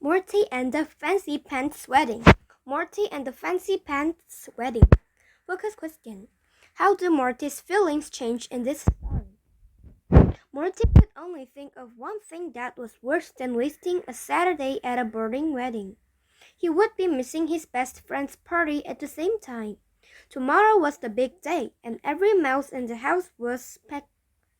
Morty and the Fancy Pants Wedding. Morty and the Fancy Pants Wedding. Focus question. How do Morty's feelings change in this story? Morty could only think of one thing that was worse than wasting a Saturday at a boarding wedding. He would be missing his best friend's party at the same time. Tomorrow was the big day, and every mouse in the house was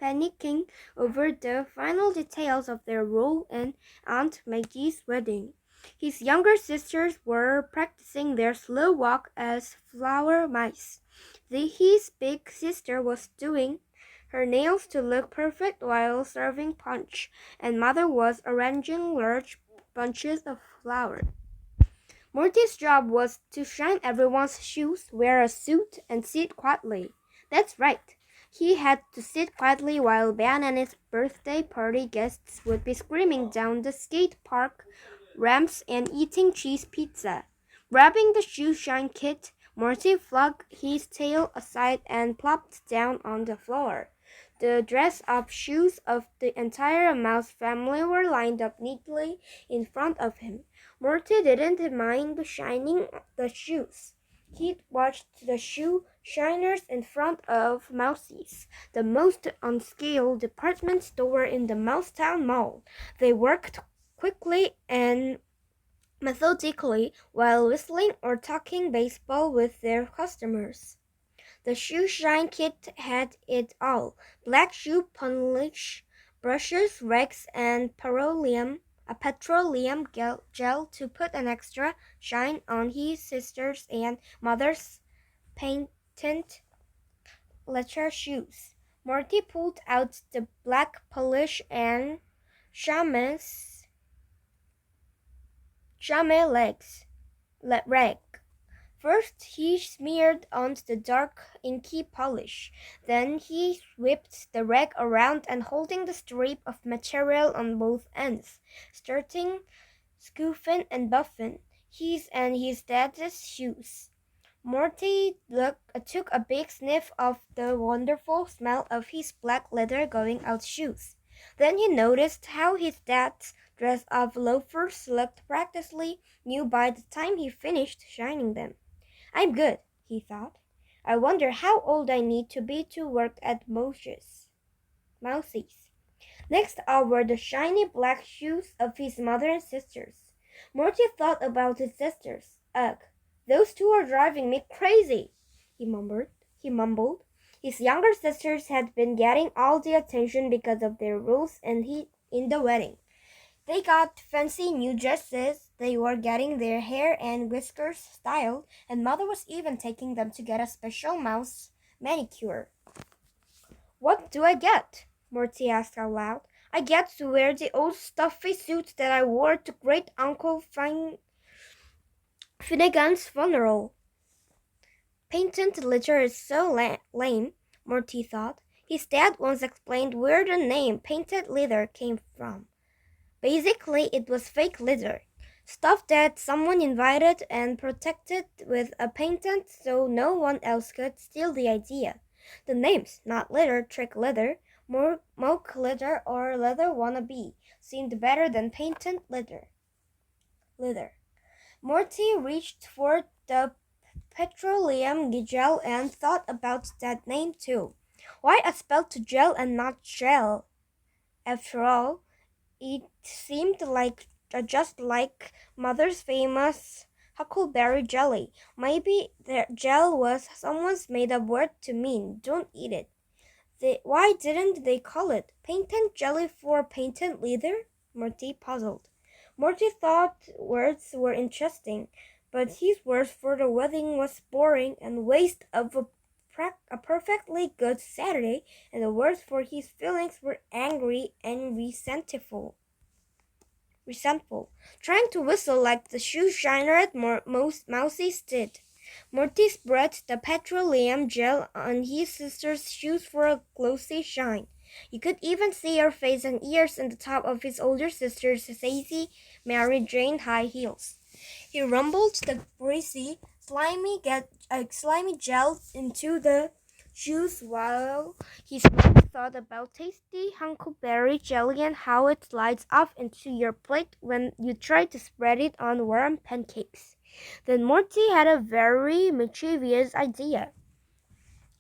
panicking over the final details of their role in Aunt Maggie's wedding. His younger sisters were practicing their slow walk as flower mice. His big sister was doing her nails to look perfect while serving punch, and Mother was arranging large bunches of flowers. Morty's job was to shine everyone's shoes, wear a suit, and sit quietly. That's right. He had to sit quietly while Ben and his birthday party guests would be screaming down the skate park ramps and eating cheese pizza. Grabbing the shoe shine kit, Morty flung his tail aside and plopped down on the floor. The dress-up shoes of the entire mouse family were lined up neatly in front of him. Morty didn't mind shining the shoes. He watched the shoe shiners in front of Mousie's, the most unscaled department store in the Mousetown Mall. They worked quickly and methodically while whistling or talking baseball with their customers. The shoe shine kit had it all: black shoe polish, brushes, rags, and petroleum gel to put an extra shine on his sister's and mother's patent leather shoes. Morty pulled out the black polish and rag. First, he smeared on the dark, inky polish. Then he whipped the rag around and holding the strip of material on both ends, starting scoofing and buffing his and his dad's shoes. Morty took a big sniff of the wonderful smell of his black leather going out shoes. Then he noticed how his dad's dress of loafers looked practically new by the time he finished shining them. I'm good, he thought. I wonder how old I need to be to work at Mousie's. Next were the shiny black shoes of his mother and sisters. Morty thought about his sisters. Ugh, those two are driving me crazy, he mumbled. His younger sisters had been getting all the attention because of their roles in the wedding. They got fancy new dresses, they were getting their hair and whiskers styled, and Mother was even taking them to get a special mouse manicure. What do I get? Morty asked out loud. I get to wear the old stuffy suit that I wore to Great Uncle Finnegan's funeral. Patent leather is so lame, Morty thought. His dad once explained where the name painted leather came from. Basically, it was fake leather, stuff that someone invited and protected with a patent so no one else could steal the idea. The names, not leather, trick leather, mock leather, or leather wannabe, seemed better than patent leather. Morty reached for the petroleum gel and thought about that name too. Why a spell to gel and not gel? After all, it seemed like just like Mother's famous huckleberry jelly. Maybe the gel was someone's made-up word to mean don't eat it. Why didn't they call it patent jelly for patent leather? Morty puzzled. Morty thought words were interesting, but his words for the wedding was boring and waste of a perfectly good Saturday, and the words for his feelings were angry and resentful. Trying to whistle like the shoe shiner at most Mousie's did. Morty spread the petroleum gel on his sister's shoes for a glossy shine. You could even see her face and ears in the top of his older sister's Sassy Mary Jane high heels. He rumbled the greasy, slimy gel into the shoes while his mom thought about tasty huckleberry jelly and how it slides off into your plate when you try to spread it on warm pancakes. Then Morty had a very mischievous idea.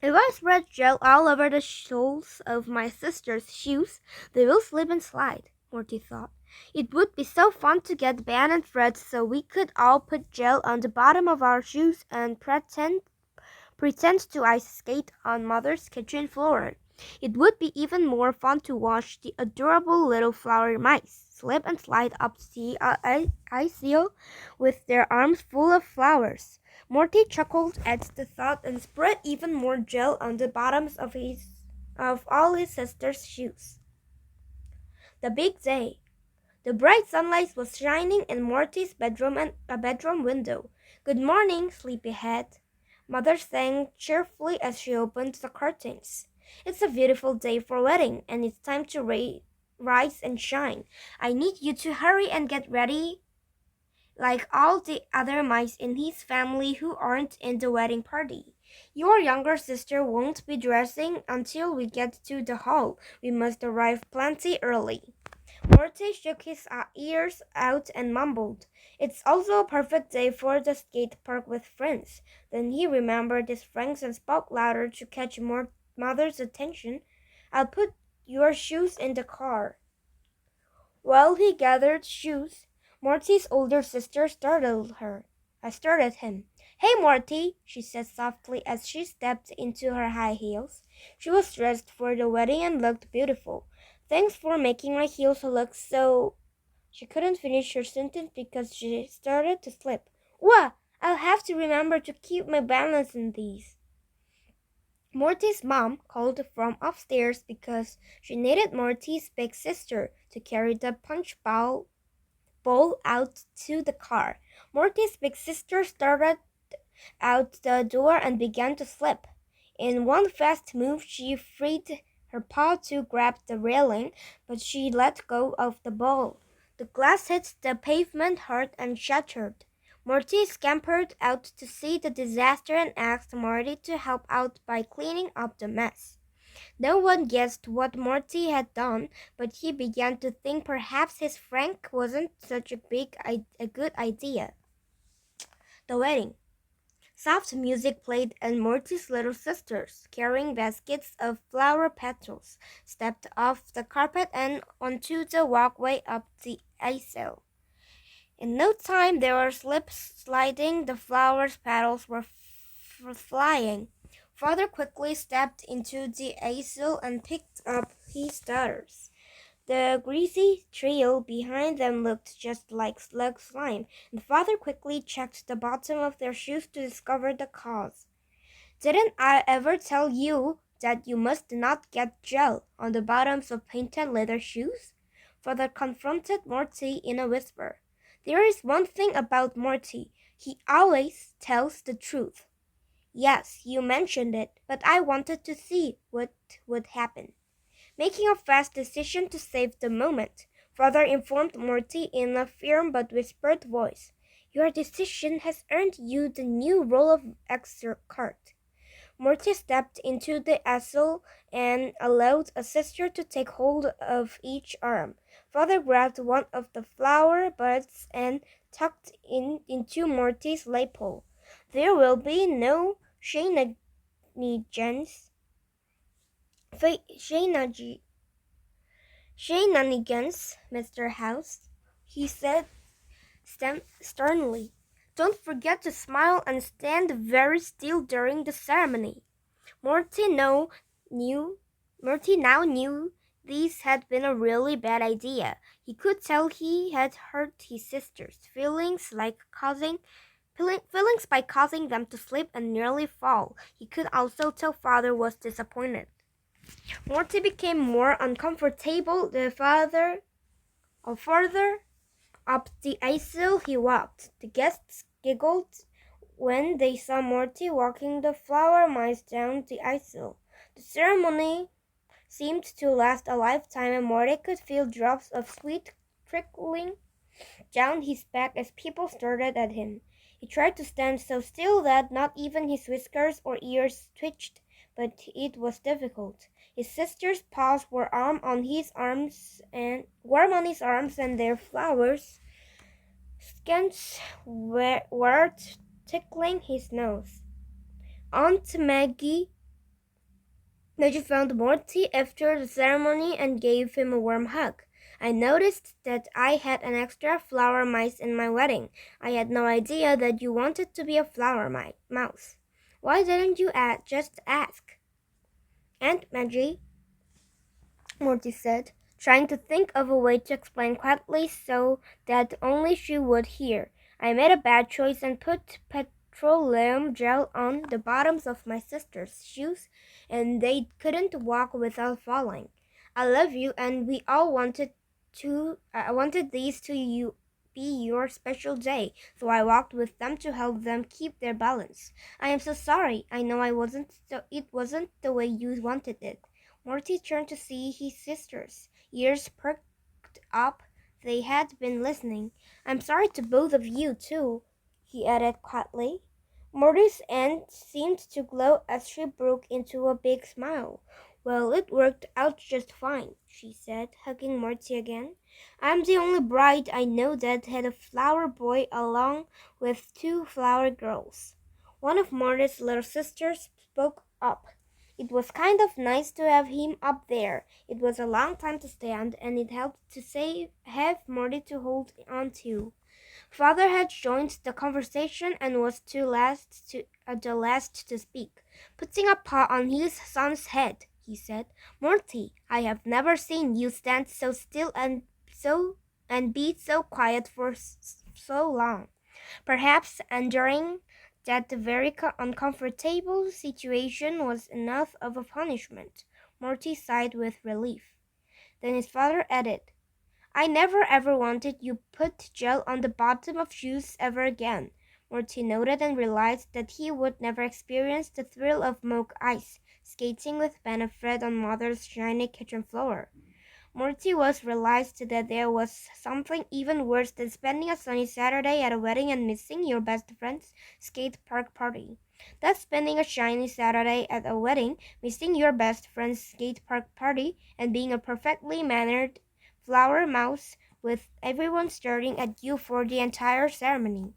If I spread gel all over the soles of my sister's shoes, they will slip and slide, Morty thought. It would be so fun to get band and thread so we could all put gel on the bottom of our shoes and pretend to ice skate on Mother's kitchen floor. It would be even more fun to watch the adorable little flower mice slip and slide up the ice hill with their arms full of flowers. Morty chuckled at the thought and spread even more gel on the bottoms of all his sister's shoes. The big day. The bright sunlight was shining in Morty's bedroom and a bedroom window. "Good morning, sleepyhead," Mother sang cheerfully as she opened the curtains. "It's a beautiful day for wedding, and it's time to rise and shine. I need you to hurry and get ready like all the other mice in his family who aren't in the wedding party. Your younger sister won't be dressing until we get to the hall. We must arrive plenty early." Morty shook his ears out and mumbled, "It's also a perfect day for the skate park with friends." Then he remembered his friends and spoke louder to catch Mother's attention. "I'll put your shoes in the car." While he gathered shoes, Morty's older sister startled him. "Hey, Morty," she said softly as she stepped into her high heels. She was dressed for the wedding and looked beautiful. "Thanks for making my heels look so—" She couldn't finish her sentence because she started to slip. "Wah! I'll have to remember to keep my balance in these." Morty's mom called from upstairs because she needed Morty's big sister to carry the punch bowl out to the car. Morty's big sister started out the door and began to slip. In one fast move, she freed her paw to grab the railing, but she let go of the bowl. The glass hit the pavement hard and shattered. Morty scampered out to see the disaster and asked Marty to help out by cleaning up the mess. No one guessed what Morty had done, but he began to think perhaps his prank wasn't such a good idea. The wedding. Soft music played and Morty's little sisters, carrying baskets of flower petals, stepped off the carpet and onto the walkway up the aisle. In no time they were sliding, the flowers' petals were flying. Father quickly stepped into the aisle and picked up his daughters. The greasy trail behind them looked just like slug slime, and Father quickly checked the bottom of their shoes to discover the cause. "Didn't I ever tell you that you must not get gel on the bottoms of painted leather shoes?" Father confronted Morty in a whisper. "There is one thing about Morty. He always tells the truth." "Yes, you mentioned it, but I wanted to see what would happen." Making a fast decision to save the moment, Father informed Morty in a firm but whispered voice, "Your decision has earned you the new role of escort." Morty stepped into the aisle and allowed a sister to take hold of each arm. Father grabbed one of the flower buds and tucked it into Morty's lapel. "There will be no shenanigans, Mr. House," he said sternly. "Don't forget to smile and stand very still during the ceremony." Morty now knew this had been a really bad idea. He could tell he had hurt his sisters' feelings by causing them to slip and nearly fall. He could also tell Father was disappointed. Morty became more uncomfortable the farther up the aisle he walked. The guests giggled when they saw Morty walking the flower mice down the aisle. The ceremony seemed to last a lifetime, and Morty could feel drops of sweat trickling down his back as people stared at him. He tried to stand so still that not even his whiskers or ears twitched, but it was difficult. His sister's paws were warm on his arms, and their flowers skins were tickling his nose. Aunt Maggie found Morty after the ceremony and gave him a warm hug. I noticed that I had an extra flower mice in my wedding. I had no idea that you wanted to be a mouse. Why didn't you just ask? Aunt Maggie, Morty said, trying to think of a way to explain quietly so that only she would hear. I made a bad choice and put petroleum gel on the bottoms of my sister's shoes, and they couldn't walk without falling. I love you, and we all wanted these to be your special day, so I walked with them to help them keep their balance. I am so sorry. I know it wasn't the way you wanted it. Morty turned to see his sisters. Ears perked up. They had been listening. I'm sorry to both of you, too, he added quietly. Morty's aunt seemed to glow as she broke into a big smile. Well, it worked out just fine, she said, hugging Morty again. I'm the only bride I know that had a flower boy along with two flower girls. One of Morty's little sisters spoke up. It was kind of nice to have him up there. It was a long time to stand, and it helped to have Morty to hold on to. Father had joined the conversation and was the last to speak. Putting a paw on his son's head, he said, Morty, I have never seen you stand so still and be so quiet for so long. Perhaps enduring that very uncomfortable situation was enough of a punishment. Morty sighed with relief. Then his father added, I never ever wanted you put gel on the bottom of shoes ever again. Morty noted and realized that he would never experience the thrill of mock ice skating with Ben and Fred on Mother's shiny kitchen floor. Morty realized that there was something even worse than spending a sunny Saturday at a wedding and missing your best friend's skate park party. That's spending a shiny Saturday at a wedding, missing your best friend's skate park party, and being a perfectly mannered flower mouse with everyone staring at you for the entire ceremony.